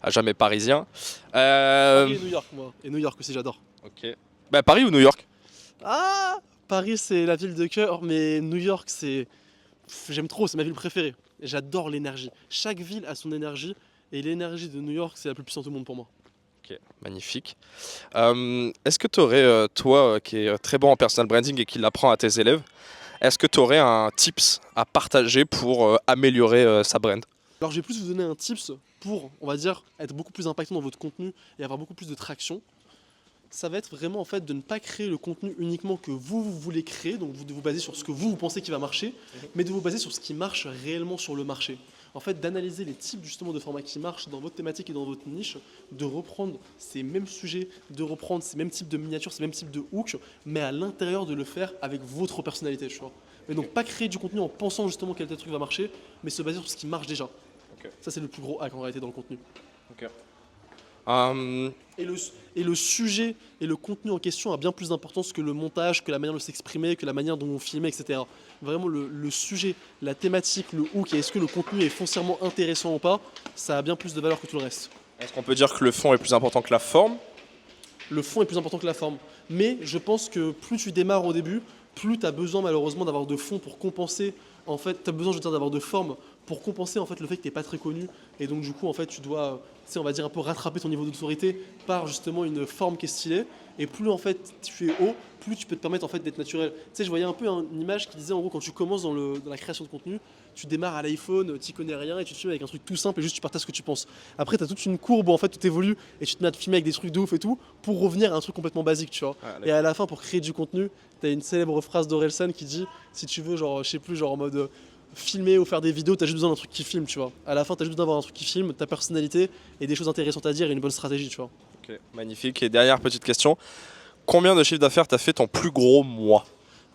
À jamais parisien. Paris et New York, moi. Et New York aussi, j'adore. Ok. Bah, Paris ou New York? Ah, Paris, c'est la ville de cœur, mais New York, c'est... J'aime trop, c'est ma ville préférée. Et j'adore l'énergie. Chaque ville a son énergie, et l'énergie de New York, c'est la plus puissante au monde pour moi. Ok, magnifique. Est-ce que tu aurais, toi qui es très bon en personal branding et qui l'apprend à tes élèves, est-ce que tu aurais un tips à partager pour améliorer sa brand? Alors je vais plus vous donner un tips pour, on va dire, être beaucoup plus impactant dans votre contenu et avoir beaucoup plus de traction. Ça va être vraiment en fait de ne pas créer le contenu uniquement que vous voulez créer, donc de vous baser sur ce que vous pensez qui va marcher, mais de vous baser sur ce qui marche réellement sur le marché. En fait, d'analyser les types justement de formats qui marchent dans votre thématique et dans votre niche, de reprendre ces mêmes sujets, de reprendre ces mêmes types de miniatures, ces mêmes types de hooks, mais à l'intérieur de le faire avec votre personnalité, tu vois. Mais donc pas créer du contenu en pensant justement quel tel truc va marcher, mais se baser sur ce qui marche déjà. Okay. Ça c'est le plus gros hack en réalité dans le contenu. Okay. Et le sujet et le contenu en question a bien plus d'importance que le montage, que la manière de s'exprimer, que la manière dont on filmait, etc. Vraiment le sujet, la thématique, le hook et est-ce que le contenu est foncièrement intéressant ou pas, ça a bien plus de valeur que tout le reste. Est-ce qu'on peut dire que le fond est plus important que la forme? Le fond est plus important que la forme. Mais je pense que plus tu démarres au début, plus tu as besoin malheureusement d'avoir de fond pour compenser. En fait, tu as besoin, je veux dire, d'avoir de forme pour compenser en fait le fait que tu n'es pas très connu. Et donc du coup, en fait, tu dois, on va dire un peu rattraper ton niveau d'autorité par justement une forme qui est stylée. Et plus en fait tu es haut, plus tu peux te permettre en fait d'être naturel. Tu sais, je voyais un peu une image qui disait en gros quand tu commences dans la création de contenu, tu démarres à l'iPhone, tu connais rien et tu te filmes avec un truc tout simple et juste tu partages ce que tu penses. Après, tu as toute une courbe où en fait tout évolue et tu te mets à te filmer avec des trucs de ouf et tout pour revenir à un truc complètement basique, tu vois. Et à la fin, pour créer du contenu, tu as une célèbre phrase d'Orelsan qui dit si tu veux, genre, je sais plus, genre en mode filmer ou faire des vidéos, tu as juste besoin d'un truc qui filme, tu vois. À la fin, tu as juste besoin d'avoir un truc qui filme, ta personnalité et des choses intéressantes à dire et une bonne stratégie, tu vois. Ok, magnifique. Et dernière petite question. Combien de chiffre d'affaires t'as fait ton plus gros mois?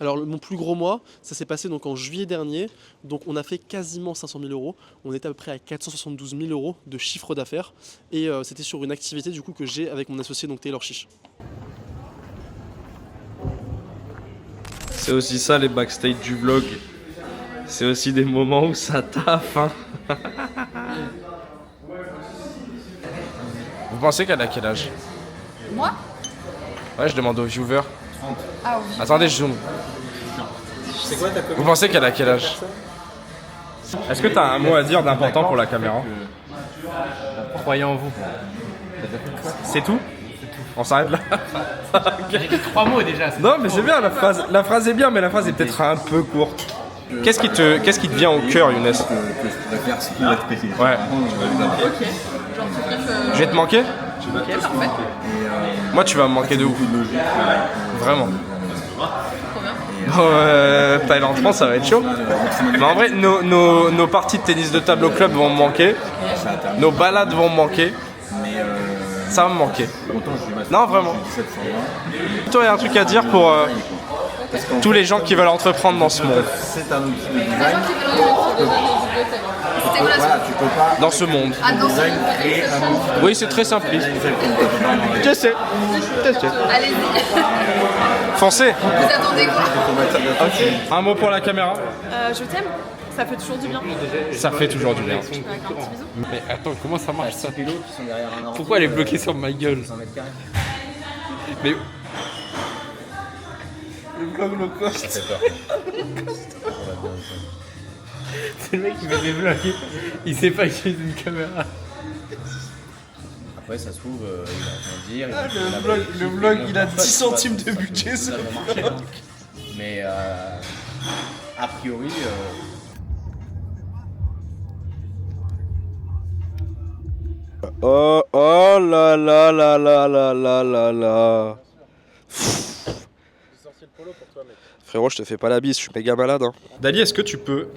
Alors mon plus gros mois, ça s'est passé donc en juillet dernier, donc on a fait quasiment 500 000 euros, on était à peu près à 472 000 euros de chiffre d'affaires et c'était sur une activité du coup que j'ai avec mon associé donc Taylor Chiche. C'est aussi ça les backstage du vlog, c'est aussi des moments où ça taffe hein. Vous pensez qu'elle a quel âge? Moi? Ouais, je demande aux viewers. Ah, aux viewers. Attendez, je zoome. C'est quoi ta Vous pensez qu'elle a quel âge? Est-ce que tu as un mot à dire d'important pour la caméra? Croyez en vous. C'est tout? On s'arrête là? J'ai dit 3 mots déjà. Non mais c'est bien, la phrase est bien, mais la phrase est peut-être un peu courte. Qu'est-ce qui te vient au cœur, Younes? Ouais. Ok. Genre tu préfères... Je vais te manquer? Ok, parfait. Moi tu vas me manquer de ouf. Vraiment. Thaïlande France ça va être chaud. Mais en vrai nos parties de tennis de table au club vont me manquer. Nos balades vont me manquer. Ça va me manquer. Non vraiment. Toi il y a un truc à dire pour tous les gens qui veulent entreprendre dans ce monde. C'est un outil de design. Dans ce monde. Ah, dans ce monde. Oui, c'est très simpliste. Je sais. Allez-y. Foncez. Vous attendez quoi? Un mot pour la caméra. Je t'aime. Ça fait toujours du bien. Ça fait toujours du bien. Avec un petit bisou. Mais attends, comment ça marche ça? Pourquoi elle est bloquée sur ma gueule? Mais... Le vlog low cost. C'est le mec qui fait des vlogs, il sait pas utiliser une caméra. Après, ça se trouve, il va rien dire. Le vlog, il a 10 centimes de budget, ça va marcher. Mais a priori. Oh là là là là là là là là. Frérot, je te fais pas la bise, je suis méga malade. Hein. Dali, est-ce que tu peux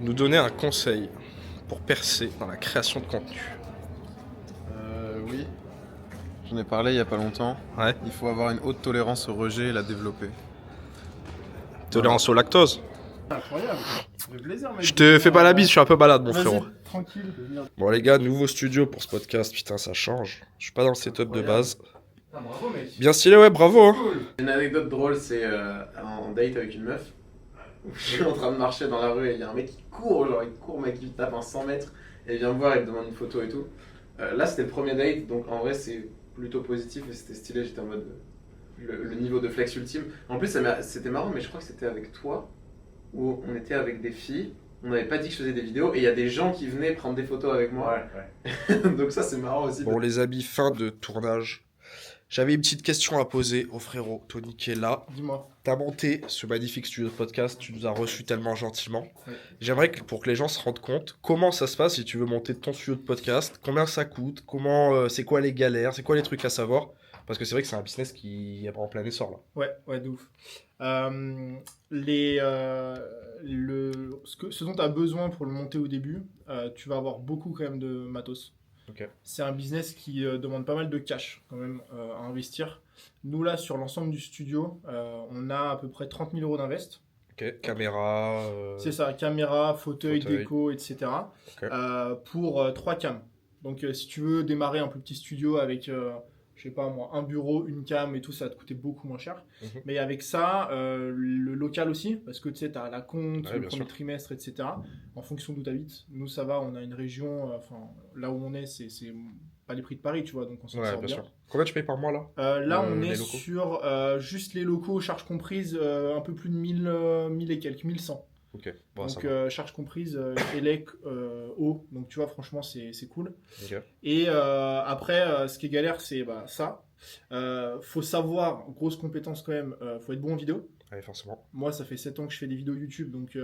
nous donner un conseil pour percer dans la création de contenu? Oui. J'en ai parlé il y a pas longtemps. Ouais. Il faut avoir une haute tolérance au rejet et la développer. Tolérance au lactose? Incroyable. Ça fait plaisir, mec. Je te fais pas la bise, je suis un peu malade, mon Vas-y, frérot. tranquille. Bon, les gars, nouveau studio pour ce podcast. Putain, ça change. Je suis pas dans le setup de base. Ah, bravo, mec. Bien stylé, ouais, bravo. Hein. Une anecdote drôle, c'est en date avec une meuf. Je suis en train de marcher dans la rue et il y a un mec qui court, mec, il tape un 100 mètres et il vient me voir et me demande une photo et tout. Là, c'était le premier date, donc en vrai, c'est plutôt positif et c'était stylé. J'étais en mode le niveau de flex ultime. En plus, c'était marrant, mais je crois que c'était avec toi où on était avec des filles. On n'avait pas dit que je faisais des vidéos et il y a des gens qui venaient prendre des photos avec moi. Ouais. Donc ça, c'est marrant aussi. Bon, les amis, fin de tournage. J'avais une petite question à poser au frérot Tony qui est là. Dis-moi. T'as monté ce magnifique studio de podcast, tu nous as reçus tellement gentiment. Ouais. J'aimerais que pour que les gens se rendent compte comment ça se passe si tu veux monter ton studio de podcast, combien ça coûte, comment, c'est quoi les galères, c'est quoi les trucs à savoir. Parce que c'est vrai que c'est un business qui est en plein essor là. Ouais, de ouf. Ce dont tu as besoin pour le monter au début, tu vas avoir beaucoup quand même de matos. Ok. C'est un business qui demande pas mal de cash quand même à investir. Nous là, sur l'ensemble du studio, on a à peu près 30 000 euros d'invest. Ok, caméra. C'est ça, caméra, fauteuil, déco, etc. Okay. Pour 3 cams. Donc si tu veux démarrer un plus petit studio avec, je sais pas moi, un bureau, une cam et tout, ça va te coûter beaucoup moins cher. Mais avec ça, le local aussi, parce que tu sais, tu as la compte, le premier trimestre, etc. En fonction d'où tu habites. Nous, ça va, on a une région, là où on est, c'est pas les prix de Paris, tu vois, donc on s'en sort bien. Sûr. Combien tu payes par mois là Là, on est sur juste les locaux, charges comprises, un peu plus de 1000 et quelques, 1100. Ok. Bon, donc charge comprise, élec, eau, donc tu vois franchement c'est cool. Okay. Et après ce qui est galère c'est ça. Faut savoir, grosse compétence quand même, faut être bon en vidéo. Ouais, forcément. Moi ça fait 7 ans que je fais des vidéos YouTube, donc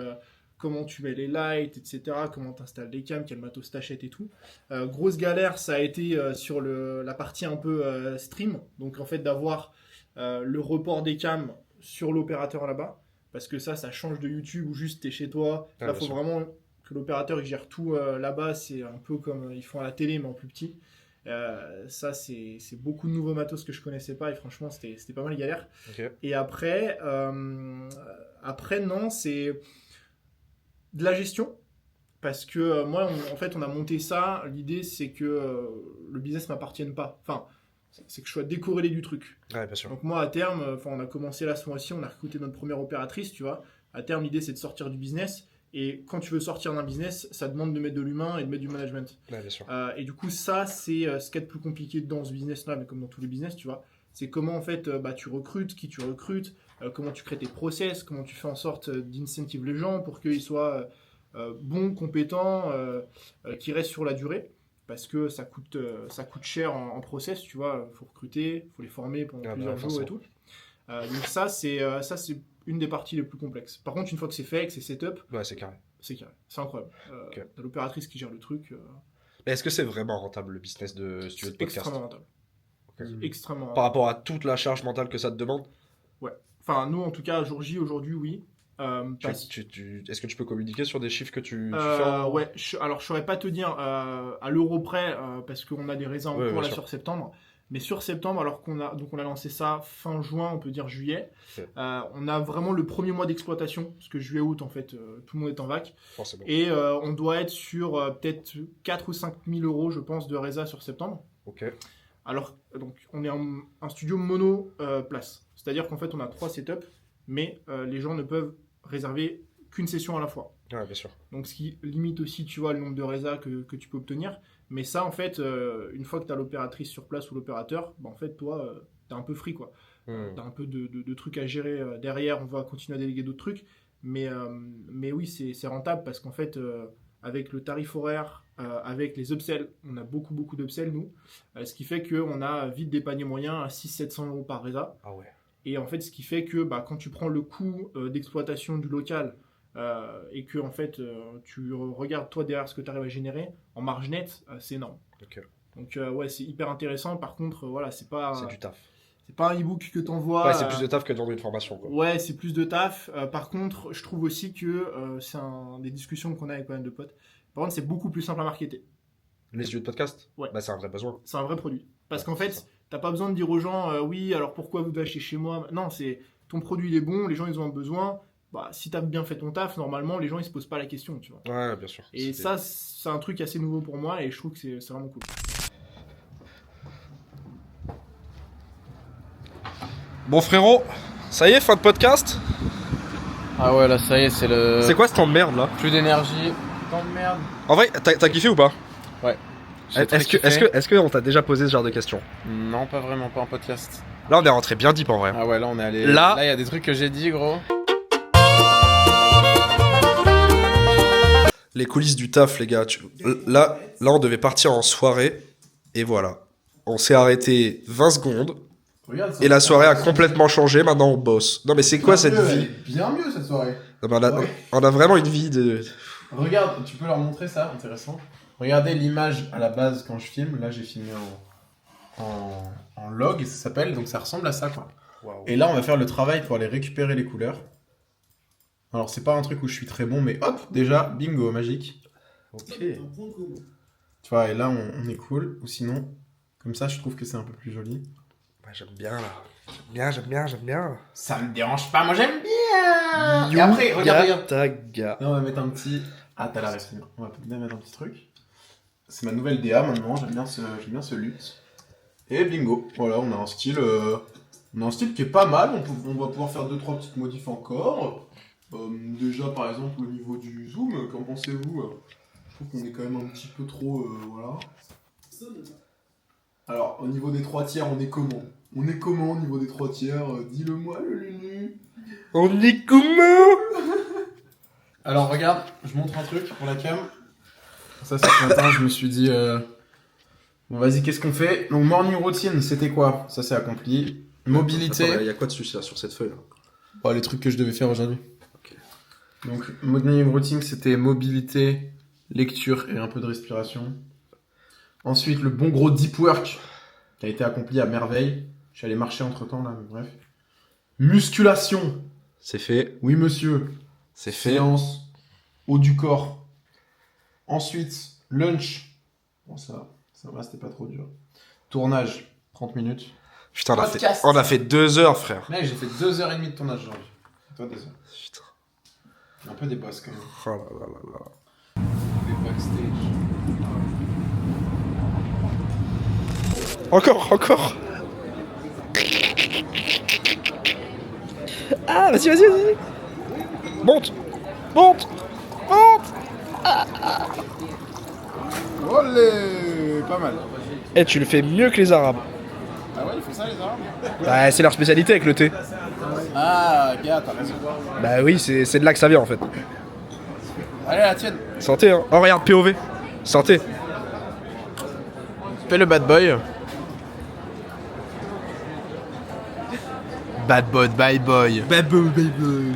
comment tu mets les lights, etc. Comment tu installes les cams, quel matos t'achètes et tout. Grosse galère ça a été sur la partie un peu stream, donc en fait d'avoir le report des cams sur l'opérateur là-bas. Parce que ça change de YouTube où juste t'es chez toi. Là, il faut vraiment que l'opérateur gère tout là-bas. C'est un peu comme ils font à la télé, mais en plus petit. Ça, c'est beaucoup de nouveaux matos que je connaissais pas. Et franchement, c'était pas mal galère. Okay. Et après, non, c'est de la gestion. Parce que moi, en fait, on a monté ça. L'idée, c'est que le business ne m'appartienne pas. Enfin, c'est que je sois décorrélé du truc. Ouais, bien sûr. Donc moi, à terme, on a commencé là ce mois-ci, on a recruté notre première opératrice, tu vois. À terme, l'idée, c'est de sortir du business. Et quand tu veux sortir d'un business, ça demande de mettre de l'humain et de mettre du management. Ouais, bien sûr. Et du coup, ça, c'est ce qu'il y a de plus compliqué dans ce business-là, mais comme dans tous les business, tu vois. C'est comment, en fait, tu recrutes, qui tu recrutes, comment tu crées tes process, comment tu fais en sorte d'incentiver les gens pour qu'ils soient bons, compétents, qui restent sur la durée. Parce que ça coûte cher en process, tu vois. Il faut recruter, il faut les former pendant plusieurs jours et tout. Donc ça, c'est une des parties les plus complexes. Par contre, une fois que c'est fait, que c'est setup, ouais, c'est carré. C'est carré. C'est incroyable. Okay. T'as l'opératrice qui gère le truc. Mais est-ce que c'est vraiment rentable le business de studio de podcast ? Extrêmement rentable. Okay. Extrêmement rentable. Par rapport à toute la charge mentale que ça te demande ? Ouais. Enfin, nous, en tout cas, jour J, aujourd'hui, oui. Est-ce que tu peux communiquer sur des chiffres que tu fais Ouais, alors je saurais pas te dire à l'euro près parce qu'on a des raisins en cours là sur septembre. Mais sur septembre, alors qu'on a lancé ça fin juin, on peut dire juillet, on a vraiment le premier mois d'exploitation, parce que juillet-août, en fait, tout le monde est en vac. Forcément. Et on doit être sur peut-être 4 ou 5 000 euros, je pense, de résa sur septembre. Ok. Alors, donc, on est un studio mono place. C'est-à-dire qu'en fait, on a 3 setups, mais les gens ne peuvent réserver qu'une session à la fois. Ouais, bien sûr. Donc, ce qui limite aussi, tu vois, le nombre de résas que tu peux obtenir. Mais ça, en fait, une fois que tu as l'opératrice sur place ou l'opérateur, en fait, toi, tu es un peu free, quoi. Tu as un peu de trucs à gérer derrière. On va continuer à déléguer d'autres trucs. Mais oui, c'est rentable parce qu'en fait, avec le tarif horaire, avec les upsells, on a beaucoup d'upsells, nous. Ce qui fait qu'on a vite des paniers moyens à 600-700 euros par résa. Ah ouais. Et en fait, ce qui fait que quand tu prends le coût d'exploitation du local et que en fait, tu regardes toi derrière ce que tu arrives à générer, en marge nette, c'est énorme. Okay. Donc ouais, c'est hyper intéressant. Par contre, voilà, c'est pas... C'est du taf. C'est pas un e-book que t'envoies. Ouais, c'est plus de taf que de vendre une formation, quoi. Ouais, c'est plus de taf. Par contre, je trouve aussi que c'est des discussions qu'on a avec pas mal de potes. Par contre, c'est beaucoup plus simple à marketer. Les studios de podcast ? Ouais. C'est un vrai besoin. C'est un vrai produit. Parce qu'en fait, t'as pas besoin de dire aux gens, oui, alors pourquoi vous devez acheter chez moi ? Non, c'est ton produit, il est bon, les gens, ils ont un besoin. bah, si t'as bien fait ton taf, normalement, les gens, ils se posent pas la question, tu vois. Ouais, bien sûr. Et ça, c'est un truc assez nouveau pour moi, et je trouve que c'est vraiment cool. Bon frérot, ça y est, fin de podcast. Ah ouais, là, ça y est, c'est le... C'est quoi ce temps de merde là? Plus d'énergie. Temps de merde. En vrai, t'as kiffé ou pas? Ouais. Est-ce que on t'a déjà posé ce genre de questions? Non, pas vraiment, pas en podcast. Là, on est rentré bien deep en vrai. Ah ouais, là, on est allé... Là, il y a des trucs que j'ai dit, gros. Les coulisses du taf, les gars. Là, on devait partir en soirée. Et voilà. On s'est arrêté 20 secondes. Regarde, et la soirée a complètement changé. Maintenant, on bosse. Non, mais c'est quoi cette vie? Bien mieux, cette soirée. Non, mais on a vraiment une vie de... Regarde, tu peux leur montrer ça, intéressant. Regardez l'image à la base quand je filme. Là, j'ai filmé en log, ça s'appelle. Donc, ça ressemble à ça, quoi. Wow. Et là, on va faire le travail pour aller récupérer les couleurs. Alors, c'est pas un truc où je suis très bon, mais hop, déjà, bingo, magique. Ok. Tu vois, et là, on est cool. Ou sinon, comme ça, je trouve que c'est un peu plus joli. Ouais, j'aime bien, là. J'aime bien. Ça me dérange pas, moi j'aime bien. Et après, regarde. Taga. Là, on va mettre un petit... Ah, t'as la reste. On va peut-être mettre un petit truc. C'est ma nouvelle DA maintenant, j'aime bien ce luxe. Et bingo, voilà, on a un style qui est pas mal, on va pouvoir faire 2-3 petites modifs encore. Déjà par exemple au niveau du zoom, qu'en pensez-vous? Je trouve qu'on est quand même un petit peu trop... voilà. Alors, au niveau des 3 tiers, on est comment? On est comment au niveau des 3 tiers? Dis-le-moi, le Lunu. On est comment? Alors regarde, je montre un truc pour la cam. Ça c'est ce matin, je me suis dit... Bon vas-y, qu'est-ce qu'on fait? Donc morning routine, c'était quoi? Ça c'est accompli. Mobilité... Il y a quoi dessus là, sur cette feuille là? Oh, les trucs que je devais faire aujourd'hui. Okay. Donc morning routine, c'était mobilité, lecture et un peu de respiration. Ensuite, le bon gros deep work qui a été accompli à merveille. Je suis allé marcher entre temps là, mais bref. Musculation. C'est fait. Oui monsieur. C'est fait. Séance, haut du corps. Ensuite, lunch. Bon, ça va, c'était pas trop dur. Tournage, 30 minutes. Putain, on a fait 2 heures, frère. Mec, j'ai fait 2h30 de tournage aujourd'hui. Et toi, 2 heures. Putain. Un peu des boss quand même. Oh là là là là. Des backstage. Encore. Ah, vas-y. Monte. Olé, pas mal. Eh, tu le fais mieux que les Arabes. Ah ouais, il faut ça les Arabes? Bah, c'est leur spécialité avec le thé. Ah, gars, t'as raison. Bah oui, c'est de là que ça vient en fait. Allez, la tienne. Santé, hein. Oh, regarde, POV. Santé. Fais le bad boy. Bad boy, bye boy. Bad boy, bye boy.